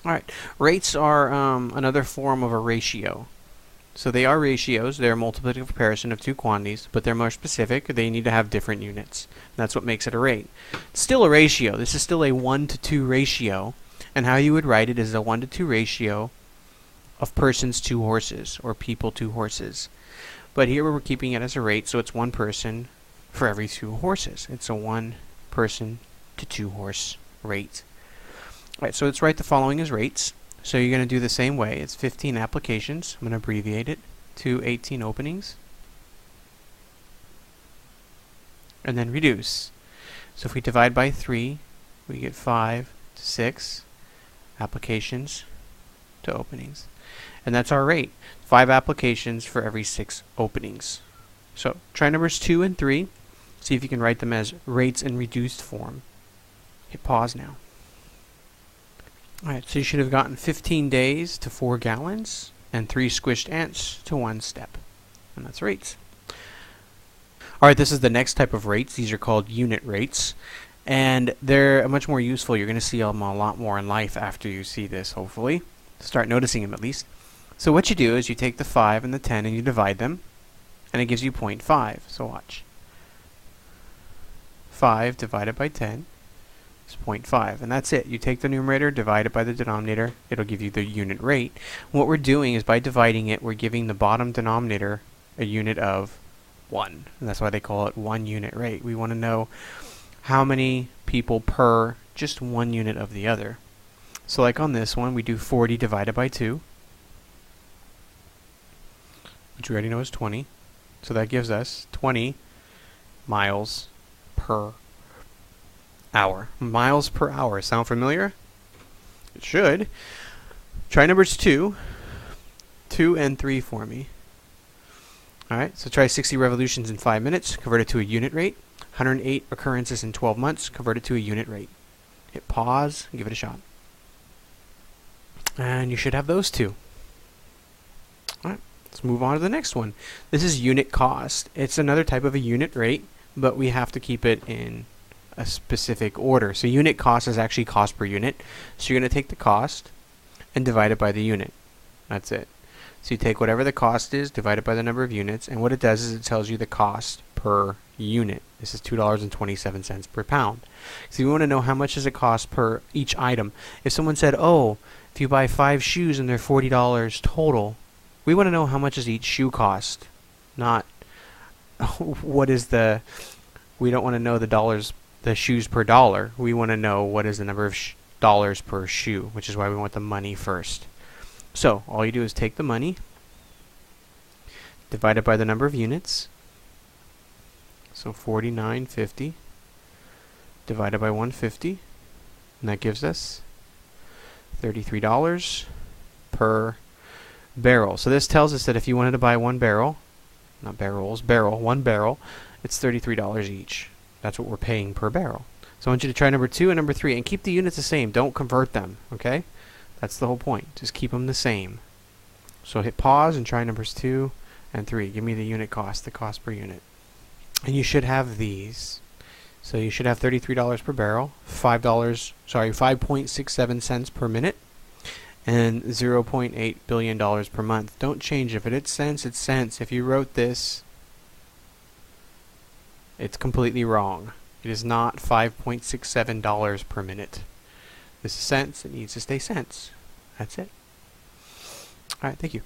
Alright, rates are another form of a ratio. So they are ratios. They're a multiplicative comparison of two quantities, but they're more specific. They need to have different units. That's what makes it a rate. It's still a ratio. This is still a 1 to 2 ratio. And how you would write it is a 1 to 2 ratio of persons to horses, or people to horses. But here we're keeping it as a rate, so it's one person for every 2 horses. It's a 1 person to 2 horse rate. Alright, so let's write the following as rates. So you're going to do the same way. It's 15 applications. I'm going to abbreviate it to 18 openings. And then reduce. So if we divide by 3, we get 5 to 6 applications to openings. And that's our rate. 5 applications for every 6 openings. So try numbers 2 and 3. See if you can write them as rates in reduced form. Hit pause now. Alright, so you should have gotten 15 days to 4 gallons and 3 squished ants to 1 step. And that's rates. Alright, this is the next type of rates. These are called unit rates. And they're much more useful. You're going to see them a lot more in life after you see this, hopefully. Start noticing them at least. So what you do is you take the 5 and the 10 and you divide them. And it gives you 0.5. So watch. 5 divided by 10. It's 0.5, and that's it. You take the numerator, divide it by the denominator, it'll give you the unit rate. What we're doing is by dividing it, we're giving the bottom denominator a unit of 1. And that's why they call it 1 unit rate. We want to know how many people per just 1 unit of the other. So like on this one, we do 40 divided by 2, which we already know is 20. So that gives us 20 miles per hour. Miles per hour. Sound familiar? It should. Try numbers 2 and 3 for me. Alright, so try 60 revolutions in 5 minutes, convert it to a unit rate. 108 occurrences in 12 months, convert it to a unit rate. Hit pause and give it a shot. And you should have those two. Alright, let's move on to the next one. This is unit cost. It's another type of a unit rate, but we have to keep it in a specific order. So unit cost is actually cost per unit. So you're going to take the cost and divide it by the unit. That's it. So you take whatever the cost is, divide it by the number of units, and what it does is it tells you the cost per unit. This is $2.27 per pound. So you want to know how much does it cost per each item. If someone said, oh, if you buy 5 shoes and they're $40 total, we want to know how much does each shoe cost, not what is the, we don't want to know the shoes per dollar. We want to know what is the number of dollars per shoe, which is why we want the money first. So all you do is take the money, divide it by the number of units. So 49.50 divided by 150, and that gives us $33 per barrel. So this tells us that if you wanted to buy 1 barrel, not barrels, barrel, 1 barrel, it's $33 each. That's what we're paying per barrel. So I want you to try number 2 and number 3 and keep the units the same. Don't convert them, okay? That's the whole point. Just keep them the same. So hit pause and try numbers 2 and 3. Give me the unit cost, the cost per unit. And you should have these. So you should have $33 per barrel, $5.67 cents per minute, and $0.8 billion per month. Don't change it. If it's cents, it's cents. If you wrote this, it's completely wrong. It is not $5.67 per minute. This is cents. It needs to stay cents. That's it. Alright, thank you.